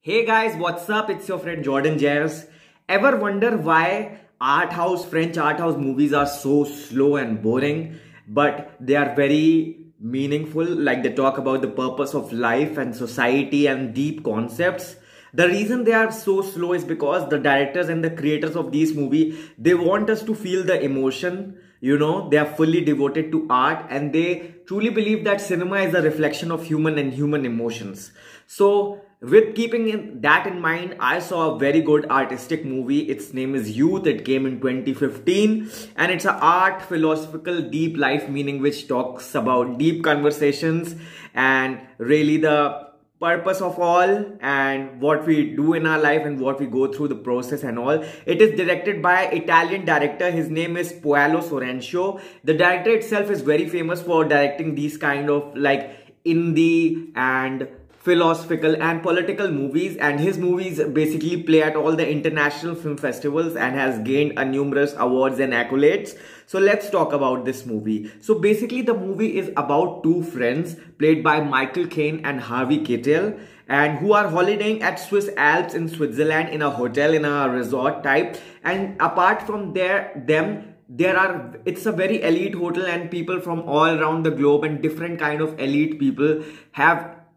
Hey guys, what's up? It's your friend Jordan Jares. Ever wonder why French art house movies are so slow and boring, but they are very meaningful, like they talk about the purpose of life and society and deep concepts. The reason they are so slow is because the directors and the creators of these movies, they want us to feel the emotion. They are fully devoted to art and they truly believe that cinema is a reflection of human and human emotions. So with keeping that in mind, I saw a very good artistic movie. Its name is Youth. It came in 2015 and it's an art, philosophical, deep life meaning which talks about deep conversations and really the purpose of all and what we do in our life and what we go through the process and all. It is directed by Italian director. His name is Paolo Sorrentino. The director itself is very famous for directing these kind of like indie and philosophical and political movies, and his movies basically play at all the international film festivals and has gained numerous awards and accolades. So let's talk about this movie. So basically the movie is about two friends played by Caine and Harvey Keitel, and who are holidaying at Swiss Alps in Switzerland in a hotel, in a resort type. And apart from it's a very elite hotel and people from all around the globe and different kind of elite people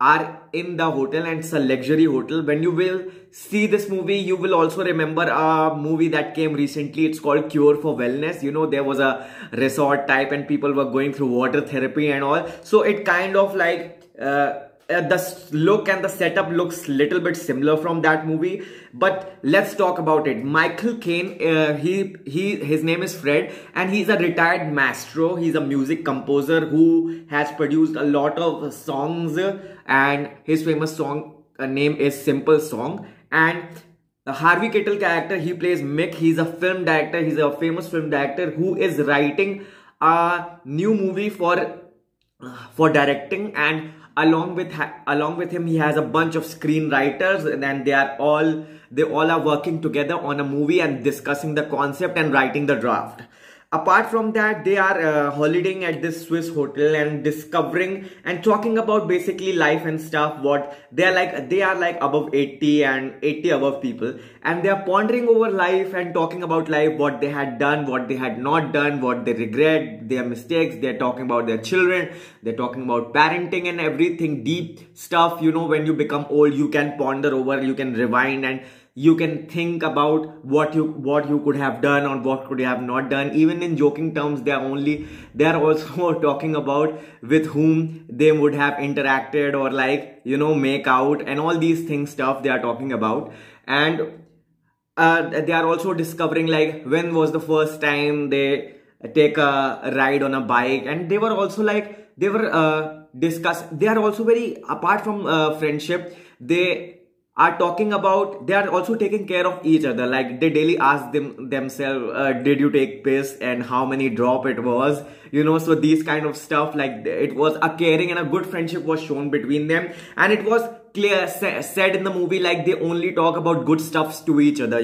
are in the hotel, and it's a luxury hotel. When you will see this movie, you will also remember a movie that came recently. It's called Cure for Wellness. There was a resort type and people were going through water therapy and all. So it kind of like the look and the setup looks little bit similar from that movie. But let's talk about it. Caine, his name is Fred and he's a retired maestro. He's a music composer who has produced a lot of songs, and his famous song name is Simple Song. And Harvey Keitel character, he plays Mick. He's a film director. He's a famous film director who is writing a new movie for directing, and along with him he has a bunch of screenwriters, and they all are working together on a movie and discussing the concept and writing the draft. Apart from that, they are holidaying at this Swiss hotel and discovering and talking about basically life and stuff. What they are like above 80 and 80 above people, and they are pondering over life and talking about life, what they had done, what they had not done, what they regret, their mistakes. They're talking about their children, they're talking about parenting and everything deep stuff. When you become old, you can ponder over, you can rewind, and you can think about what you could have done or what could you have not done. Even in joking terms, they are also talking about with whom they would have interacted or make out, and all these things stuff they are talking about. And they are also discovering when was the first time they take a ride on a bike. And they were also they are also very, apart from friendship, they are talking about, they are also taking care of each other. They daily ask themselves, did you take piss and how many drop it was, so these kind of stuff. It was a caring and a good friendship was shown between them, and it was clear said in the movie they only talk about good stuffs to each other.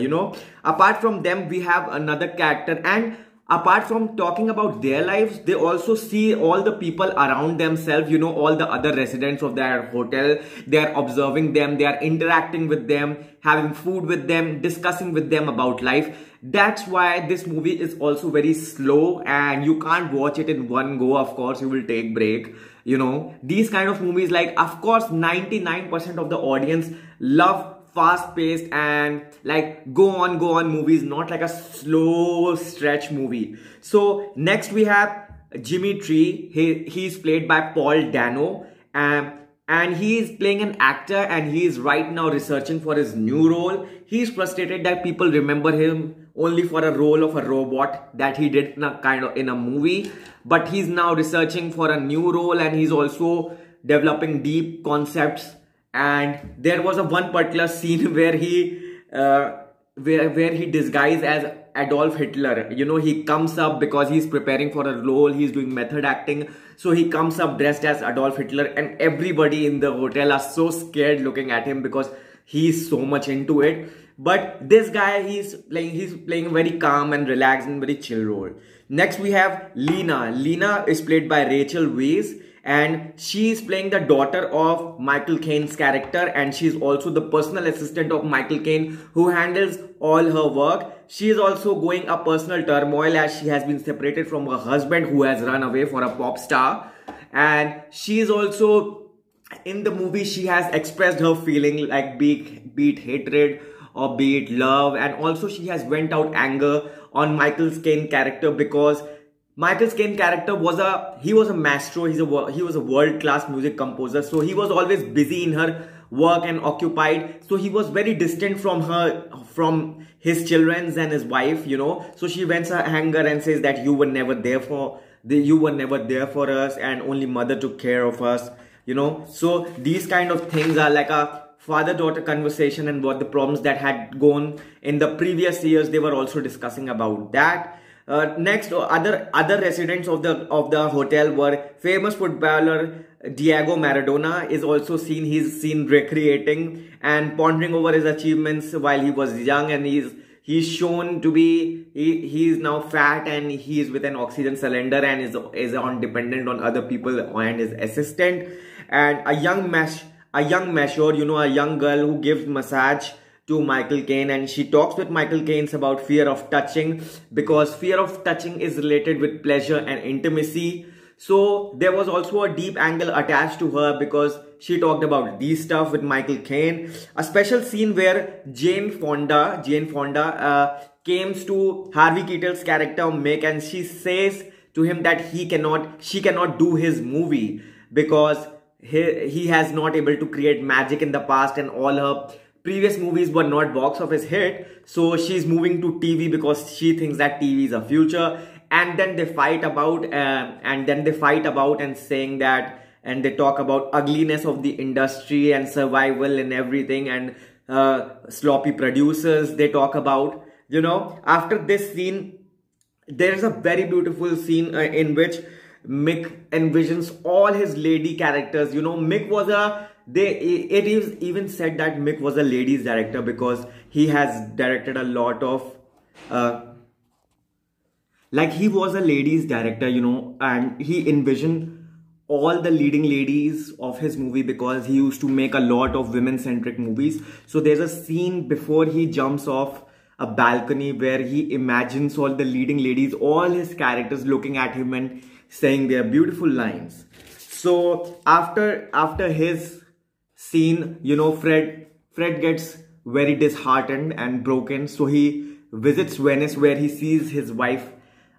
Apart from them, we have another character, and apart from talking about their lives, they also see all the people around themselves, all the other residents of their hotel. They are observing them, they are interacting with them, having food with them, discussing with them about life. That's why this movie is also very slow and you can't watch it in one go. Of course, you will take break. These kind of movies, of course, 99% of the audience love fast-paced and go on movies, not like a slow stretch movie. So next we have Jimmy Tree. He's played by Paul Dano, and he is playing an actor, and he is right now researching for his new role. He's frustrated that people remember him only for a role of a robot that he did in a movie, but he's now researching for a new role, and he's also developing deep concepts. And there was one particular scene where he disguised as Adolf Hitler. He comes up because he's preparing for a role, he's doing method acting. So he comes up dressed as Adolf Hitler, and everybody in the hotel are so scared looking at him because he's so much into it. But this guy, he's playing very calm and relaxed and very chill role. Next we have Lena. Lena is played by Rachel Weisz, and she is playing the daughter of Michael Caine's character, and she is also the personal assistant of Michael Caine, who handles all her work. She is also going a personal turmoil as she has been separated from her husband, who has run away for a pop star. And she is also, in the movie, she has expressed her feeling, like be it hatred or be it love, and also she has went out anger on Michael Caine character, because Michael Caine character was a maestro. He was a world-class music composer. So he was always busy in her work and occupied. So he was very distant from from his children and his wife, you know. So she vents her anger and says that you were never there for us, and only mother took care of us, you know. So these kind of things are like a father-daughter conversation, and what the problems that had gone in the previous years, they were also discussing about that. Next, other residents of the hotel were famous footballer Diego Maradona. Is also seen. He's seen recreating and pondering over his achievements while he was young, and he's shown to be he is now fat, and he is with an oxygen cylinder and is on dependent on other people and his assistant. And a young mature, you know, a young girl who gives massage to Michael Caine, and she talks with Michael Caine about fear of touching, because fear of touching is related with pleasure and intimacy. So there was also a deep angle attached to her, because she talked about these stuff with Michael Caine. A special scene where Jane Fonda comes to Harvey Keitel's character Mick, and she says to him that she cannot do his movie because he has not able to create magic in the past, and all her previous movies were not box office hit. So she's moving to TV because she thinks that TV is a future. And then they fight about and saying that, and they talk about ugliness of the industry and survival and everything, and sloppy producers they talk about, you know. After this scene, there is a very beautiful scene in which Mick envisions all his lady characters. You know, Mick was it is even said that Mick was a ladies director, because he has directed a lot of he was a ladies director, you know, and he envisioned all the leading ladies of his movie, because he used to make a lot of women-centric movies. So there's a scene before he jumps off a balcony where he imagines all the leading ladies, all his characters looking at him and saying their beautiful lines. So after his scene, you know, Fred gets very disheartened and broken. So he visits Venice, where he sees his wife,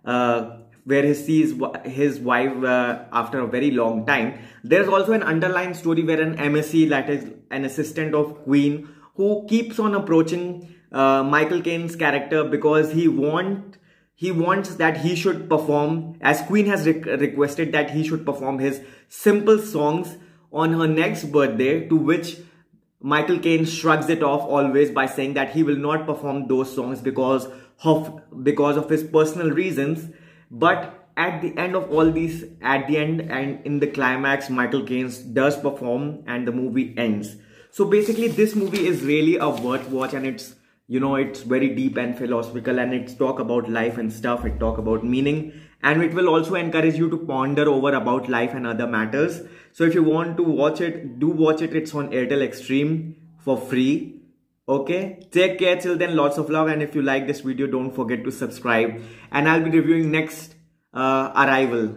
after a very long time. There's also an underlying story where an MSc, that is an assistant of Queen, who keeps on approaching Michael Caine's character, because he wants that he should perform, as Queen has requested that he should perform his simple songs on her next birthday, to which Michael Caine shrugs it off always by saying that he will not perform those songs because of his personal reasons. But at the end of all these, and in the climax, Michael Caine does perform and the movie ends. So basically this movie is really a worth watch, and it's, you know, it's very deep and philosophical, and it's talk about life and stuff. It talk about meaning, and it will also encourage you to ponder over about life and other matters. So if you want to watch it, do watch it. It's on Airtel Extreme for free. Okay, take care till then, lots of love, and if you like this video, don't forget to subscribe, and I'll be reviewing next Arrival.